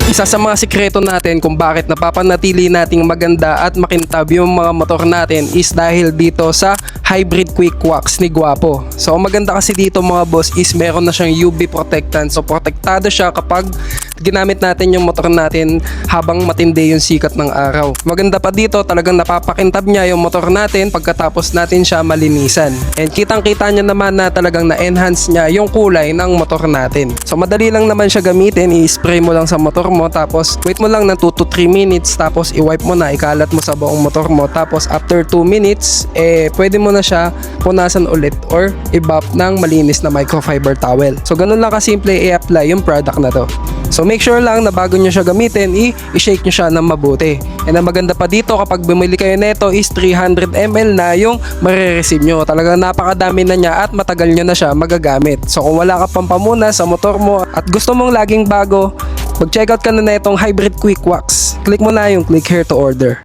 Isa sa mga sikreto natin kung bakit napapanatili nating maganda at makintab yung mga motor natin is dahil dito sa hybrid quick wax ni Guapo. So ang maganda kasi dito mga boss is meron na siyang UV protectant. So protektado siya kapag ginamit natin yung motor natin habang matindi yung sikat ng araw. Maganda pa dito, talagang napapakintab niya yung motor natin pagkatapos natin siya malinisan. And kitang kita niya naman na talagang na-enhance niya yung kulay ng motor natin. So madali lang naman siya gamitin, i-spray mo lang sa motor mo tapos wait mo lang ng 2 to 3 minutes tapos i-wipe mo na, ikalat mo sa buong motor mo tapos after 2 minutes pwede mo na siya punasan ulit or i-buff ng malinis na microfiber towel. So ganun lang kasimple i-apply yung product na to. So make sure lang na bago nyo siya gamitin, i-shake nyo siya ng mabuti. And ang maganda pa dito kapag bumili kayo nito is 300 ml na yung marireceive nyo. Talagang napakadami na niya at matagal nyo na siya magagamit. So kung wala ka pang pamuna sa motor mo at gusto mong laging bago, mag-checkout ka na itong Hybrid Quick Wax. Click mo na yung click here to order.